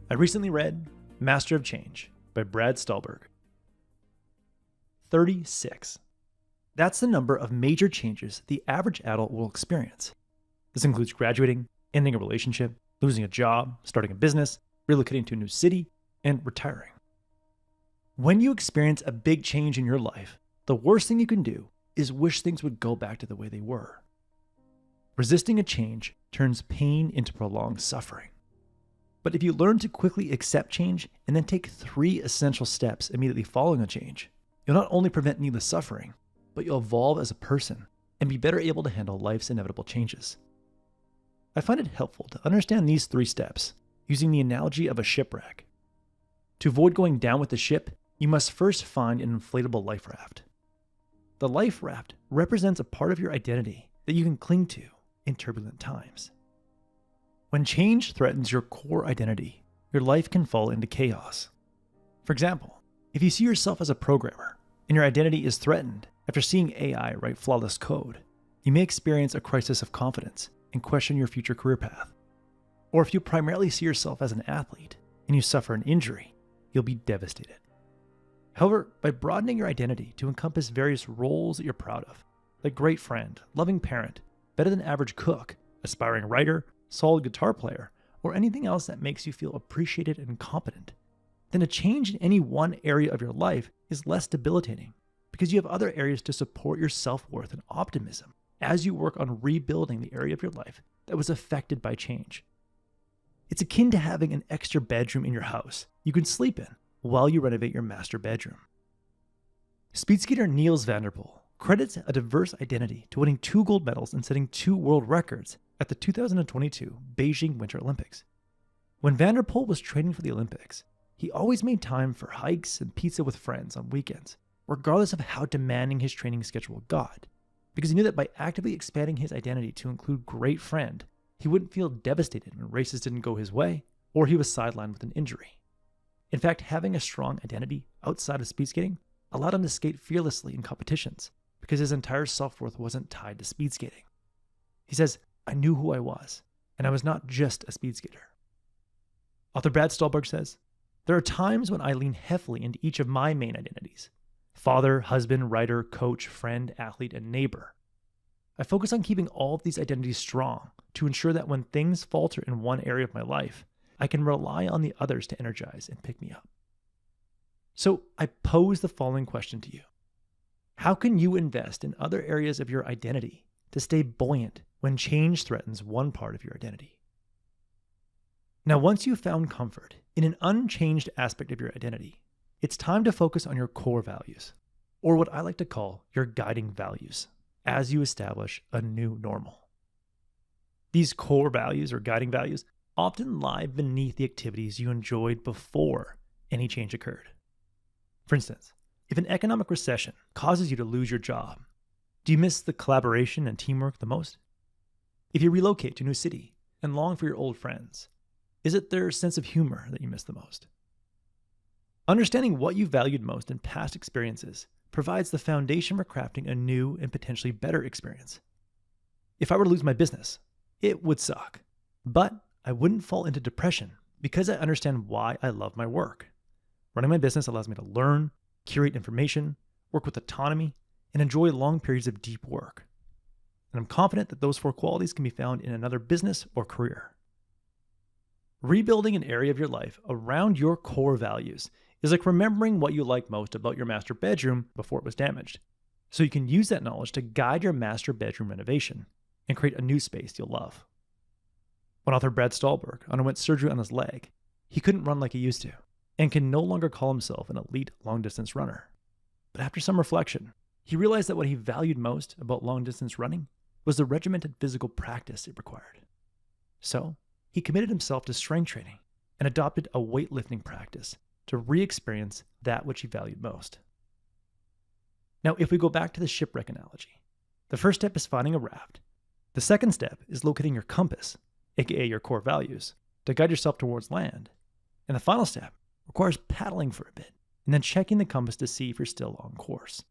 I recently read Master of Change by Brad Stulberg. 36. That's the number of major changes the average adult will experience. This includes graduating, ending a relationship, losing a job, starting a business, relocating to a new city, and retiring. When you experience a big change in your life, the worst thing you can do is wish things would go back to the way they were. Resisting a change turns pain into prolonged suffering. But if you learn to quickly accept change and then take 3 essential steps immediately following a change, you'll not only prevent needless suffering, but you'll evolve as a person and be better able to handle life's inevitable changes. I find it helpful to understand these 3 steps using the analogy of a shipwreck. To avoid going down with the ship, you must first find an inflatable life raft. The life raft represents a part of your identity that you can cling to in turbulent times. When change threatens your core identity, your life can fall into chaos. For example, if you see yourself as a programmer and your identity is threatened after seeing AI write flawless code, you may experience a crisis of confidence and question your future career path. Or if you primarily see yourself as an athlete and you suffer an injury, you'll be devastated. However, by broadening your identity to encompass various roles that you're proud of, like great friend, loving parent, better than average cook, aspiring writer, solid guitar player, or anything else that makes you feel appreciated and competent, then a change in any one area of your life is less debilitating because you have other areas to support your self-worth and optimism as you work on rebuilding the area of your life that was affected by change. It's akin to having an extra bedroom in your house you can sleep in while you renovate your master bedroom. Speed skater Niels van der Poel credits a diverse identity to winning 2 gold medals and setting 2 world records at the 2022 Beijing Winter Olympics. When van der Poel was training for the Olympics, he always made time for hikes and pizza with friends on weekends, regardless of how demanding his training schedule got, because he knew that by actively expanding his identity to include great friend, he wouldn't feel devastated when races didn't go his way or he was sidelined with an injury. In fact, having a strong identity outside of speed skating allowed him to skate fearlessly in competitions because his entire self-worth wasn't tied to speed skating. He says, "I knew who I was, and I was not just a speed skater." Author Brad Stulberg says, "There are times when I lean heavily into each of my main identities: father, husband, writer, coach, friend, athlete, and neighbor. I focus on keeping all of these identities strong to ensure that when things falter in one area of my life, I can rely on the others to energize and pick me up." So I pose the following question to you. How can you invest in other areas of your identity to stay buoyant when change threatens one part of your identity? Now, once you've found comfort in an unchanged aspect of your identity, it's time to focus on your core values, or what I like to call your guiding values, as you establish a new normal. These core values or guiding values often lie beneath the activities you enjoyed before any change occurred. For instance, if an economic recession causes you to lose your job, do you miss the collaboration and teamwork the most? If you relocate to a new city and long for your old friends, is it their sense of humor that you miss the most? Understanding what you valued most in past experiences provides the foundation for crafting a new and potentially better experience. If I were to lose my business, it would suck, but I wouldn't fall into depression because I understand why I love my work. Running my business allows me to learn, curate information, work with autonomy, and enjoy long periods of deep work. And I'm confident that those 4 qualities can be found in another business or career. Rebuilding an area of your life around your core values is like remembering what you like most about your master bedroom before it was damaged, so you can use that knowledge to guide your master bedroom renovation and create a new space you'll love. When author Brad Stulberg underwent surgery on his leg, he couldn't run like he used to and can no longer call himself an elite long-distance runner. But after some reflection, he realized that what he valued most about long-distance running was the regimented physical practice it required. So, he committed himself to strength training and adopted a weightlifting practice to re-experience that which he valued most. Now, if we go back to the shipwreck analogy, the first step is finding a raft. The second step is locating your compass, aka your core values, to guide yourself towards land. And the final step requires paddling for a bit and then checking the compass to see if you're still on course.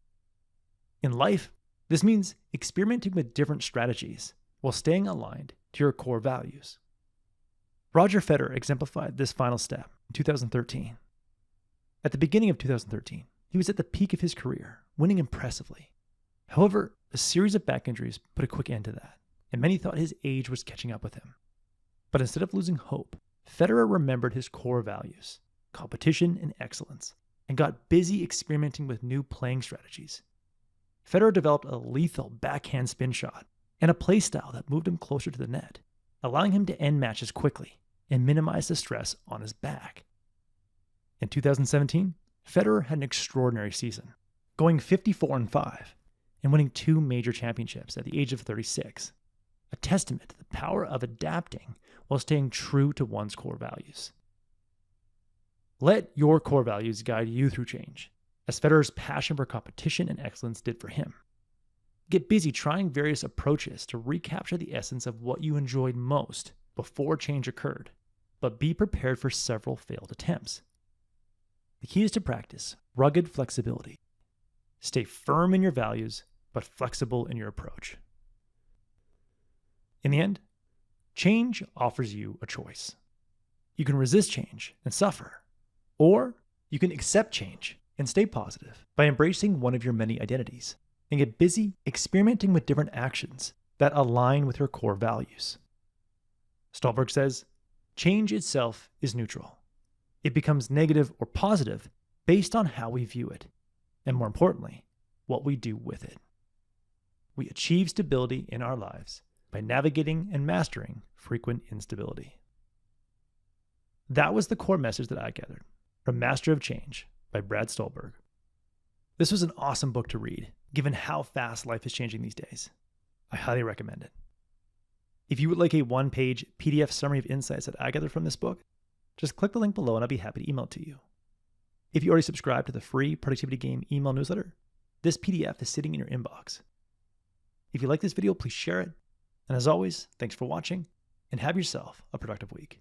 In life, this means experimenting with different strategies while staying aligned to your core values. Roger Federer exemplified this final step in 2013. At the beginning of 2013, he was at the peak of his career, winning impressively. However, a series of back injuries put a quick end to that, and many thought his age was catching up with him. But instead of losing hope, Federer remembered his core values, competition and excellence, and got busy experimenting with new playing strategies. Federer developed a lethal backhand spin shot and a play style that moved him closer to the net, allowing him to end matches quickly and minimize the stress on his back. In 2017, Federer had an extraordinary season, going 54-5 and winning 2 major championships at the age of 36, a testament to the power of adapting while staying true to one's core values. Let your core values guide you through change, as Federer's passion for competition and excellence did for him. Get busy trying various approaches to recapture the essence of what you enjoyed most before change occurred, but be prepared for several failed attempts. The key is to practice rugged flexibility. Stay firm in your values, but flexible in your approach. In the end, change offers you a choice. You can resist change and suffer, or you can accept change and stay positive by embracing one of your many identities and get busy experimenting with different actions that align with your core values. Stolberg says, change itself is neutral. It becomes negative or positive based on how we view it, and more importantly, what we do with it. We achieve stability in our lives by navigating and mastering frequent instability. That was the core message that I gathered from Master of Change by Brad Stolberg. This was an awesome book to read, given how fast life is changing these days. I highly recommend it. If you would like a one-page PDF summary of insights that I gathered from this book, just click the link below and I'll be happy to email it to you. If you already subscribe to the free Productivity Game email newsletter, this PDF is sitting in your inbox. If you like this video, please share it. And as always, thanks for watching and have yourself a productive week.